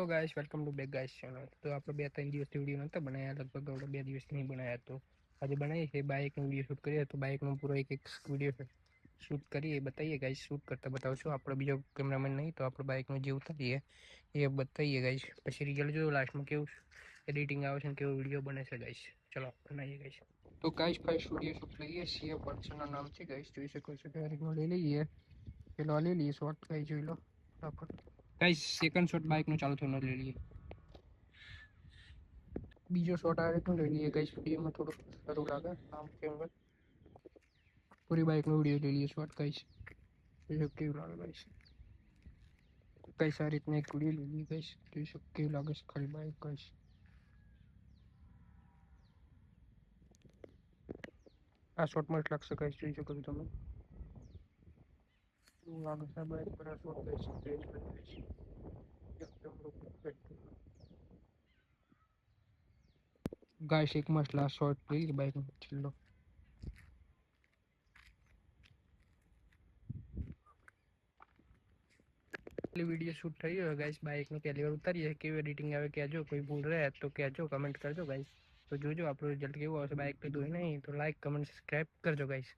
तो guys welcome to back guys channel. तो આપણે 2-3 દિવસથી વિડીયો નહોતા બનાવ્યા, લગભગ આપણે 2 દિવસથી નહીં બનાવ્યા. તો આજે બનાવીએ છે બાઇકનો વિડીયો શૂટ કરીએ. તો બાઇકનો પૂરો એક વિડીયો શૂટ કરીએ, બતાવીએ ગાઈસ. શૂટ કરતા બતાવશું, આપણો બીજો કેમેરામેન નહીં તો આપણે બાઇકનો જે ઉતારીએ એ બતાવીએ ગાઈસ. પછી રિઝલ્ટ જોયું લાસ્ટમાં કેવું એડિટિંગ આવે છે ને કેવો વિડીયો બને છે ગાઈસ. ચલો બનાવીએ ગાઈસ. તો ગાઈસ ફર્સ્ટ વિડીયો શૂટ લઈએ છીએ. પર્સનલ નામ છે ગાઈસ, જોઈ શકો છો. ડાયરેક્ટનો લઈ લઈએ, પેલો લઈ લઈએ શોર્ટ ગાઈસ, જોઈ લો ફટાફટ. ગાઈસ સેકન્ડ શોટ બાઇકનો ચાલુ થયો લઈ લઈએ. બીજો શોટ આ રીતનો લઈ લઈએ ગાઈસ. વિડીયોમાં થોડું સારું લાગે આમ કેમ. પૂરી બાઇકનો વિડીયો લઈ લઈએ શોર્ટ ગાઈસ. જોઈ શકો કેવું લાગે ગાઈસ. ગાઈસ આ રીતના એક વિડીયો લઈ લઈએ ગાઈસ. જોઈ શકો કેવું લાગે છે ખાલી બાઇક ગાઈસ. આ શોટમાં જ લાગશે ગાઈસ, જોઈ શકો છો તમે. કેવું લાગે છે બાઇક પર આ શોટ ગાઈસ. ગાઈસ એક મસ્ત લાસ્ટ શોટ લઈ બાઇકનો છેલ્લો. વિડીયો શૂટ થઈ ગયો ગાઈસ. બાઇકનો પહેલી વાર ઉતારીએ, કેવું એડિટિંગ આવે કહેજો. કોઈ ભૂલ રહે તો કહેજો, કમેન્ટ કરજો ગાઈસ. તો જોજો આપણું રિઝલ્ટ કેવું આવશે. બાઇક पे ધોઈ નહીં તો લાઈક કમેન્ટ સબસ્ક્રાઇબ કરજો ગાઈસ.